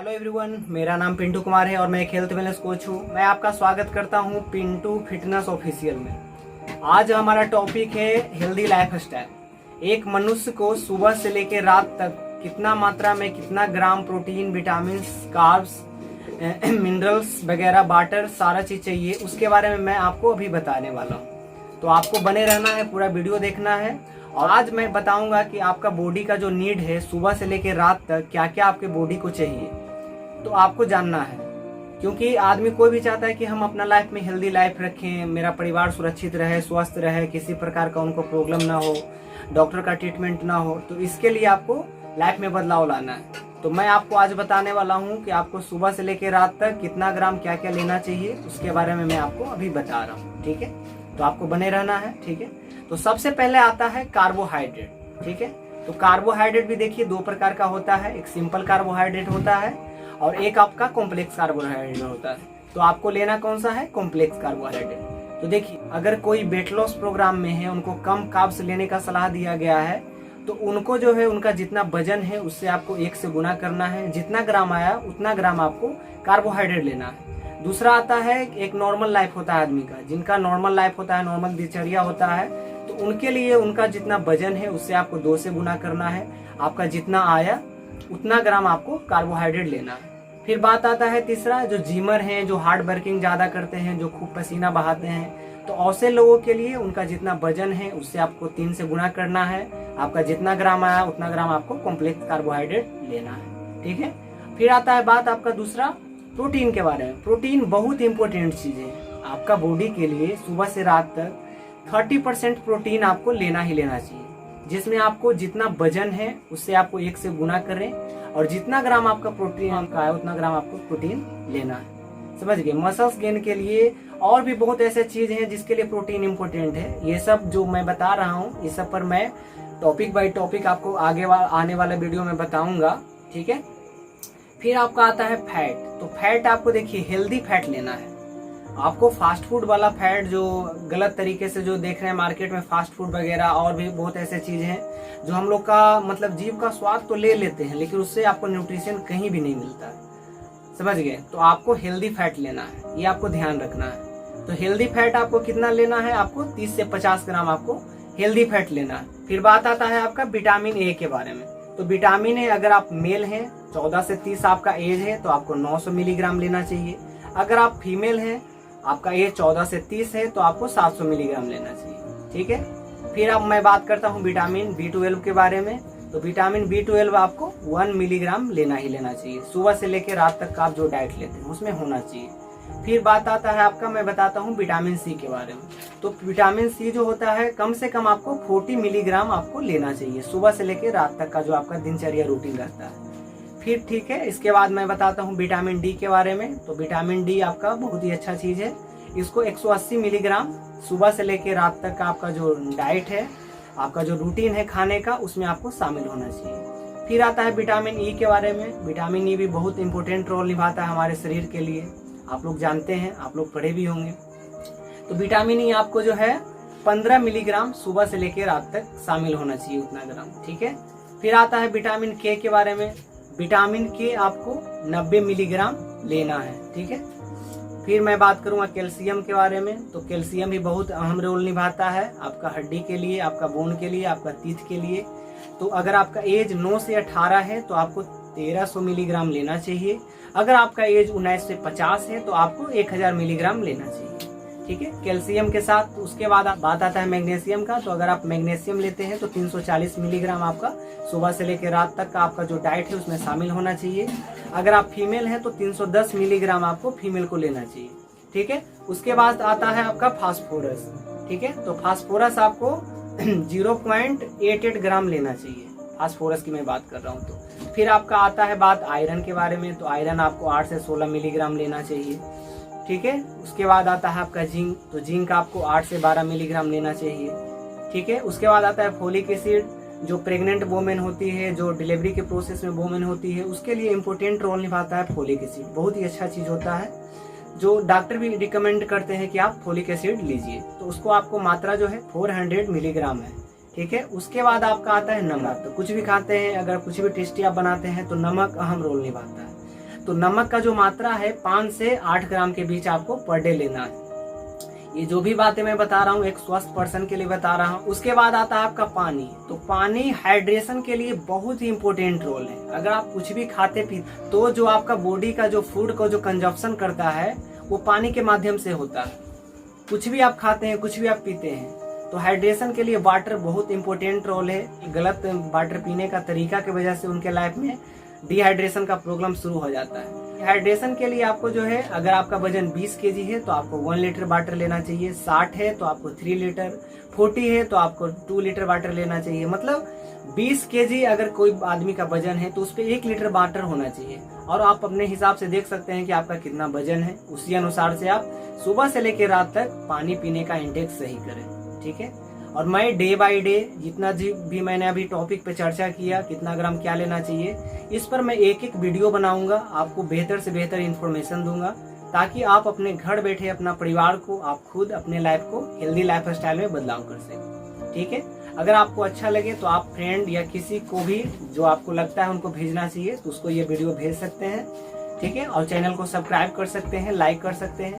Hello everyone, मेरा नाम पिंटू कुमार है और मैं एक हेल्थ वेलनेस कोच हूँ। मैं आपका स्वागत करता हूँ पिंटू फिटनेस ऑफिशियल में। आज हमारा टॉपिक है हेल्दी लाइफ स्टाइल। एक मनुष्य को सुबह से लेकर रात तक कितना मात्रा में कितना gram protein, vitamin, carbs, minerals वगैरह, वाटर, सारा चीज चाहिए, उसके बारे में मैं आपको अभी बताने वाला हूँ। तो आपको बने रहना है, पूरा वीडियो देखना है। और आज मैं बताऊंगा कि आपका बॉडी का जो नीड है सुबह से लेकर रात तक क्या क्या आपके बॉडी को चाहिए, तो आपको जानना है। क्योंकि आदमी कोई भी चाहता है कि हम अपना लाइफ में हेल्दी लाइफ रखें, मेरा परिवार सुरक्षित रहे, स्वस्थ रहे, किसी प्रकार का उनको प्रॉब्लम ना हो, डॉक्टर का ट्रीटमेंट ना हो। तो इसके लिए आपको लाइफ में बदलाव लाना है। तो मैं आपको आज बताने वाला हूँ कि आपको सुबह से लेकर रात तक कितना ग्राम क्या क्या लेना चाहिए, उसके बारे में मैं आपको अभी बता रहा हूँ। ठीक है, तो आपको बने रहना है। ठीक है, तो सबसे पहले आता है कार्बोहाइड्रेट। ठीक है, तो कार्बोहाइड्रेट भी देखिए दो प्रकार का होता है, एक सिंपल कार्बोहाइड्रेट होता है और एक आपका कॉम्प्लेक्स कार्बोहाइड्रेट होता है। तो आपको लेना कौन सा है? Complex carbohydrate. तो देखिए, अगर कोई वेट लॉस प्रोग्राम में है, उनको कम कार्ब्स लेने का सलाह दिया गया है, तो उनको जो है उनका जितना वजन है उससे आपको 1 से गुना करना है। जितना ग्राम आया उतना ग्राम आपको कार्बोहाइड्रेट लेना है। दूसरा आता है, एक नॉर्मल लाइफ होता है आदमी का, जिनका नॉर्मल लाइफ होता है, नॉर्मल दिनचर्या होता है, तो उनके लिए उनका जितना वजन है उससे आपको 2 से गुना करना है। आपका जितना आया उतना ग्राम आपको कार्बोहाइड्रेट लेना है। फिर बात आता है तीसरा, जो जिमर हैं, जो हार्ड वर्किंग ज्यादा करते हैं, जो खूब पसीना बहाते हैं, तो ऐसे लोगों के लिए उनका जितना वजन है उससे आपको 3 से गुना करना है। आपका जितना ग्राम आया उतना ग्राम आपको कॉम्प्लेक्स कार्बोहाइड्रेट लेना है। ठीक है, फिर आता है बात आपका दूसरा प्रोटीन के बारे में। प्रोटीन बहुत इंपॉर्टेंट चीज है आपका बॉडी के लिए। सुबह से रात तक 30% प्रोटीन आपको लेना ही लेना चाहिए, जिसमें आपको जितना वजन है उससे आपको 1 से गुना करें और जितना ग्राम आपका प्रोटीन का है उतना ग्राम आपको प्रोटीन लेना है। समझ गए? मसल्स गेन के लिए और भी बहुत ऐसे चीज हैं जिसके लिए प्रोटीन इंपॉर्टेंट है। ये सब जो मैं बता रहा हूँ, इस सब पर मैं टॉपिक बाय टॉपिक आपको आगे आने वाले वीडियो में बताऊंगा। ठीक है, फिर आपका आता है फैट। तो फैट आपको देखिए हेल्दी फैट लेना है। आपको फास्ट फूड वाला फैट, जो गलत तरीके से जो देख रहे हैं मार्केट में, फास्ट फूड वगैरह और भी बहुत ऐसे चीज हैं जो हम लोग का मतलब जीभ का स्वाद तो ले लेते हैं, लेकिन उससे आपको न्यूट्रिशन कहीं भी नहीं मिलता है। समझ गए? तो आपको हेल्दी फैट लेना है, ये आपको ध्यान रखना है। तो हेल्दी फैट आपको कितना लेना है? आपको 30 से 50 ग्राम आपको हेल्दी फैट लेना है। फिर बात आता है आपका विटामिन ए के बारे में। तो विटामिन ए, अगर आप मेल हैं, 14 से 30 आपका एज है, तो आपको 900 मिलीग्राम लेना चाहिए। अगर आप फीमेल हैं, आपका एज 14 से 30 है, तो आपको 700 मिलीग्राम लेना चाहिए। ठीक है, फिर अब मैं बात करता हूँ विटामिन B12 के बारे में। तो विटामिन B12 आपको 1 मिलीग्राम लेना ही लेना चाहिए। सुबह से लेकर रात तक का आप जो डाइट लेते हैं उसमें होना चाहिए। फिर बात आता है आपका, मैं बताता हूँ विटामिन सी के बारे में। तो विटामिन सी जो होता है, कम से कम आपको 40 मिलीग्राम आपको लेना चाहिए सुबह से लेकर रात तक का जो आपका दिनचर्या रूटीन रहता है। फिर ठीक है, इसके बाद मैं बताता हूँ विटामिन डी के बारे में। तो विटामिन डी आपका बहुत ही अच्छा चीज है। इसको 180 मिलीग्राम सुबह से लेकर रात तक का आपका जो डाइट है, आपका जो रूटीन है खाने का, उसमें आपको शामिल होना चाहिए। फिर आता है विटामिन ई के बारे में। विटामिन ई भी बहुत इंपॉर्टेंट रोल निभाता है हमारे शरीर के लिए, आप लोग जानते हैं, आप लोग पढ़े भी होंगे। तो विटामिन ई आपको जो है 15 मिलीग्राम सुबह से लेकर रात तक शामिल होना चाहिए, उतना ग्राम। ठीक है, फिर आता है विटामिन के बारे में। विटामिन के आपको 90 मिलीग्राम लेना है। ठीक है, फिर मैं बात करूंगा कैल्शियम के बारे में। तो कैल्शियम भी बहुत अहम रोल निभाता है आपका हड्डी के लिए, आपका बोन के लिए, आपका तीथ के लिए। तो अगर आपका एज 9 से 18 है तो आपको 1300 मिलीग्राम लेना चाहिए। अगर आपका एज 19 से 50 है तो आपको 1000 मिलीग्राम लेना चाहिए। ठीक है, कैल्शियम के साथ। उसके बाद बात आता है मैग्नीशियम का। तो अगर आप मैग्नीशियम लेते हैं तो 340 मिलीग्राम आपका सुबह से लेकर रात तक का आपका जो डाइट है उसमें शामिल होना चाहिए। अगर आप फीमेल हैं तो 310 मिलीग्राम आपको फीमेल को लेना चाहिए। ठीक है, उसके बाद आता है आपका फास्फोरस। ठीक है, तो फास्फोरस आपको 0.88 ग्राम लेना चाहिए। फास्फोरस की मैं बात कर रहा हूँ। तो फिर आपका आता है बात आयरन के बारे में। तो आयरन आपको 8 से 16 मिलीग्राम लेना चाहिए। ठीक है, उसके बाद आता है आपका जिंक। तो जिंक आपको 8 से 12 मिलीग्राम लेना चाहिए। ठीक है, उसके बाद आता है फोलिक एसिड। जो प्रेग्नेंट वोमेन होती है, जो डिलीवरी के प्रोसेस में वोमेन होती है, उसके लिए इंपॉर्टेंट रोल निभाता है फोलिक एसिड। बहुत ही अच्छा चीज होता है, जो डॉक्टर भी रिकमेंड करते हैं कि आप फोलिक एसिड लीजिए। तो उसको आपको मात्रा जो है 400 मिलीग्राम है। ठीक है, उसके बाद आपका आता है नमक। तो कुछ भी खाते हैं, अगर कुछ भी टेस्टी आप बनाते हैं तो नमक अहम रोल निभाता है। तो नमक का जो मात्रा है 5 से 8 ग्राम के बीच आपको पर डे लेना है। ये जो भी बातें मैं बता रहा हूँ एक स्वस्थ पर्सन के लिए बता रहा हूँ। उसके बाद आता है आपका पानी। तो पानी हाइड्रेशन के लिए बहुत ही इंपॉर्टेंट रोल है। अगर आप कुछ भी खाते पीते तो जो आपका बॉडी का जो फूड को जो कंजप्शन करता है वो पानी के माध्यम से होता है। कुछ भी आप खाते हैं, कुछ भी आप पीते हैं, तो हाइड्रेशन के लिए वाटर बहुत इंपॉर्टेंट रोल है। गलत वाटर पीने का तरीका की वजह से उनके लाइफ में डिहाइड्रेशन का प्रॉब्लम शुरू हो जाता है। हाइड्रेशन के लिए आपको जो है, अगर आपका वजन 20 केजी है तो आपको 1 लीटर वाटर लेना चाहिए, 60 है तो आपको 3 लीटर, 40 है तो आपको 2 लीटर वाटर लेना चाहिए। मतलब 20 केजी अगर कोई आदमी का वजन है तो उस पर 1 लीटर वाटर होना चाहिए। और आप अपने हिसाब से देख सकते हैं कि आपका कितना वजन है, उसी अनुसार से आप सुबह से लेकर रात तक पानी पीने का इंटेक सही करें। ठीक है। और मैं डे बाय डे जितना भी मैंने अभी टॉपिक पे चर्चा किया, कितना ग्राम क्या लेना चाहिए, इस पर मैं एक एक वीडियो बनाऊंगा, आपको बेहतर से बेहतर इन्फॉर्मेशन दूंगा, ताकि आप अपने घर बैठे अपना परिवार को, आप खुद अपने लाइफ को हेल्दी लाइफ स्टाइल में बदलाव कर सकें। ठीक है। अगर आपको अच्छा लगे तो आप फ्रेंड या किसी को भी जो आपको लगता है उनको भेजना चाहिए, तो उसको ये वीडियो भेज सकते हैं। ठीक है। और चैनल को सब्सक्राइब कर सकते हैं, लाइक कर सकते हैं।